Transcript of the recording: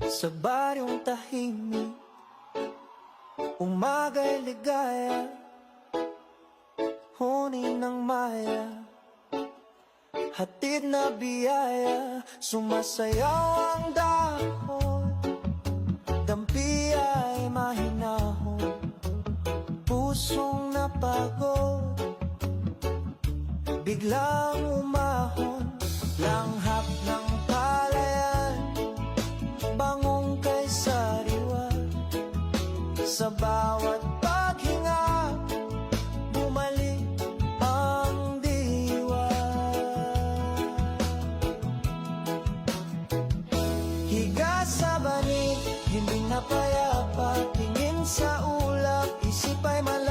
Sa baryong tahimik, umaga'y ligaya, huni ng maya, hatid na biyaya. Sumasayaw ang dahon, dampi ay mahinahon, pusong napagod, biglang umahon. Langhap ng palayan, bangong kay sariwa, sa bawat paghinga, bumalik ang diwa. Higa sa banig, hindi na payapa, tingin sa ulap, isip ay malaki.